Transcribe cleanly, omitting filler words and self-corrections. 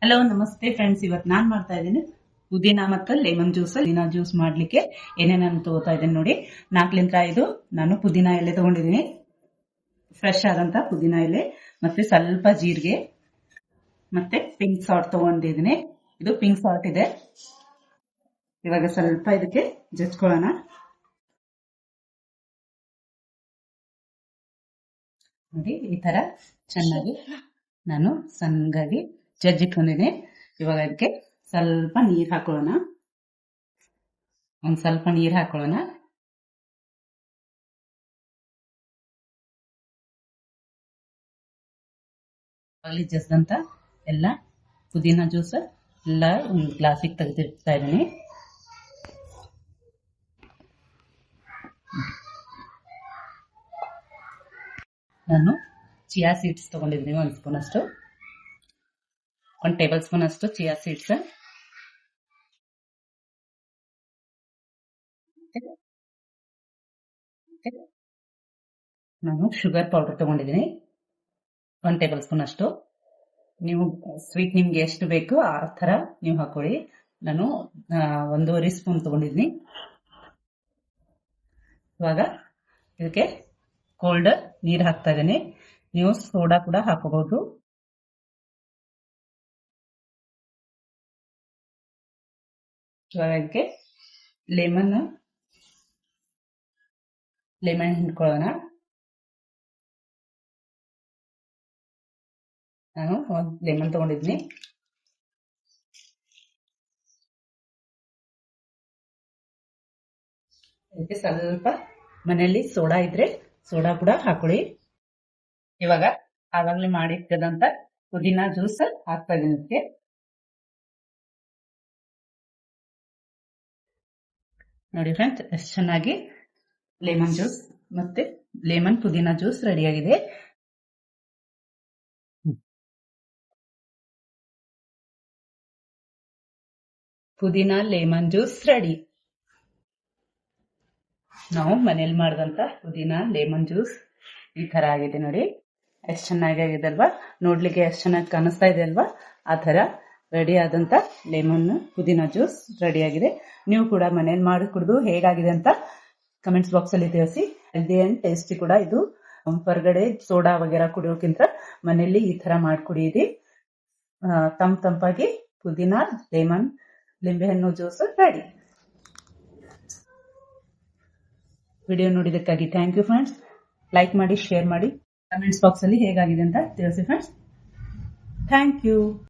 Hello ನಮಸ್ತೆ friends, ಇವತ್ತು ನಾನು ಮಾಡ್ತಾ ಇದ್ದೀನಿ ಪುದೀನಾ ಮತ್ತು ಲೆಮನ್ ಜ್ಯೂಸ್. ಪುದೀನಾ ಜ್ಯೂಸ್ ಮಾಡ್ಲಿಕ್ಕೆ ಏನೇನು ತಗೋತಾ ಇದ್ದೀನಿ ನೋಡಿ. 4 ನಾನು ಪುದೀನಾ ಎಲೆ ತಗೊಂಡಿದ್ದೀನಿ, ಫ್ರೆಶ್ ಆದಂತ ಪುದೀನಾ ಎಲೆ, ಮತ್ತೆ ಸ್ವಲ್ಪ ಜೀರಿಗೆ, ಮತ್ತೆ ಪಿಂಕ್ ಸಾಲ್ಟ್ ತಗೊಂಡಿದ್ದೀನಿ. ಇದು ಪಿಂಕ್ ಸಾಲ್ಟ್ ಇದೆ. ಇವಾಗ ಸ್ವಲ್ಪ ಇದಕ್ಕೆ ಜಜ್ಕೊಳ್ಳೋಣ. ನೋಡಿ, ಈ ತರ ಚೆನ್ನಾಗಿ ನಾನು ಸಣ್ಣಗಾಗಿ ಜಜ್ಜಿಟ್ಕೊಂಡಿದ್ದೀನಿ. ಇವಾಗ ಅದಕ್ಕೆ ಸ್ವಲ್ಪ ನೀರು ಹಾಕೊಳ್ಳೋಣ. ಒಂದ್ ಸ್ವಲ್ಪ ನೀರು ಹಾಕೊಳ್ಳೋಣ. ಅಲ್ಲಿ ಜಜ್ದಂತ ಎಲ್ಲ ಪುದೀನಾ ಜ್ಯೂಸ್ ಎಲ್ಲ ಒಂದು ಗ್ಲಾಸಿಗೆ ತೆಗೆದಿಡ್ತಾ ಇದ್ದೀನಿ. ನಾನು ಚಿಯಾ ಸೀಡ್ಸ್ ತಗೊಂಡಿದ್ದೀನಿ, 1 ಸ್ಪೂನ್ ಅಷ್ಟು, 1 ಟೇಬಲ್ ಸ್ಪೂನ್ ಅಷ್ಟು ಚಿಯಾ ಸೀಡ್ಸ್. ನಾನು ಶುಗರ್ ಪೌಡರ್ ತಗೊಂಡಿದ್ದೀನಿ, 1 ಟೇಬಲ್ ಸ್ಪೂನ್ ಅಷ್ಟು. ನೀವು ಸ್ವೀಟ್ ನಿಮ್ಗೆ ಎಷ್ಟು ಬೇಕು ಆ ತರ ನೀವು ಹಾಕೊಳ್ಳಿ. ನಾನು 1.5 ಸ್ಪೂನ್ ತಗೊಂಡಿದ್ದೀನಿ. ಇವಾಗ ಇದಕ್ಕೆ ಕೋಲ್ಡ್ ನೀರು ಹಾಕ್ತಾ ಇದ್ದೀನಿ. ನೀವು ಸೋಡಾ ಕೂಡ ಹಾಕೋಬಹುದು. ಇವಾಗ ಇದಕ್ಕೆ ಲೆಮನ್ ಹಿಂಡ್ಕೊಳ್ಳೋಣ. ನಾನು 1 ಲೆಮನ್ ತಗೊಂಡಿದ್ದೀನಿ. ಇದಕ್ಕೆ ಸ್ವಲ್ಪ ಮನೆಯಲ್ಲಿ ಸೋಡಾ ಇದ್ರೆ ಸೋಡಾ ಕೂಡ ಹಾಕೊಳ್ಳಿ. ಇವಾಗ ಆವಾಗಲೇ ಮಾಡಿಟ್ಟದಂತ ಪುದೀನಾ ಜ್ಯೂಸ್ ಹಾಕ್ತಾ ಇದೀನಿ ಇದಕ್ಕೆ. ನೋಡಿ ಫ್ರೆಂಡ್ಸ್, ಎಷ್ಟು ಚೆನ್ನಾಗಿ ಲೆಮನ್ ಜ್ಯೂಸ್ ಮತ್ತೆ ಲೆಮನ್ ಪುದೀನಾ ಜ್ಯೂಸ್ ರೆಡಿಯಾಗಿದೆ. ಪುದೀನಾ ಲೆಮನ್ ಜ್ಯೂಸ್ ರೆಡಿ. ನಾವು ಮನೇಲಿ ಮಾಡಿದಂತ ಪುದೀನಾ ಲೆಮನ್ ಜ್ಯೂಸ್ ಈ ತರ ಆಗಿದೆ ನೋಡಿ. ಎಷ್ಟು ಚೆನ್ನಾಗಿ ಆಗಿದೆ ಅಲ್ವಾ? ನೋಡ್ಲಿಕ್ಕೆ ಎಷ್ಟು ಚೆನ್ನಾಗಿ ಕಾಣಿಸ್ತಾ ಇದೆ ಅಲ್ವಾ? ಆ ತರ ರೆಡಿ ಆದಂತ ಲೆಮನ್ ಪುದೀನಾ ಜ್ಯೂಸ್ ರೆಡಿ ಆಗಿದೆ. ನೀವು ಕೂಡ ಮನೇಲಿ ಮಾಡಿ ಕುಡಿದು ಹೇಗಾಗಿದೆ ಅಂತ ಕಮೆಂಟ್ಸ್ ಬಾಕ್ಸ್ ಅಲ್ಲಿ ತಿಳಿಸಿ. ಹೆಲ್ದಿ ಅಂಡ್ ಟೇಸ್ಟಿ ಕೂಡ ಇದು. ಹೊರಗಡೆ ಸೋಡಾ ವಗೇರಾ ಕುಡಿಯೋಕ್ಕಿಂತ ಮನೆಯಲ್ಲಿ ಈ ತರ ಮಾಡಿ ಕುಡಿಯಿರಿ. ತಂಪಾಗಿ ಪುದೀನಾ ಲೆಮನ್ ಲಿಂಬೆಹಣ್ಣು ಜ್ಯೂಸ್ ರೆಡಿ. ವಿಡಿಯೋ ನೋಡಿದ್ದಕ್ಕಾಗಿ ಥ್ಯಾಂಕ್ ಯು ಫ್ರೆಂಡ್ಸ್. ಲೈಕ್ ಮಾಡಿ, ಶೇರ್ ಮಾಡಿ, ಕಮೆಂಟ್ಸ್ ಬಾಕ್ಸ್ ಅಲ್ಲಿ ಹೇಗಾಗಿದೆ ಅಂತ ತಿಳಿಸಿ ಫ್ರೆಂಡ್ಸ್. Thank you.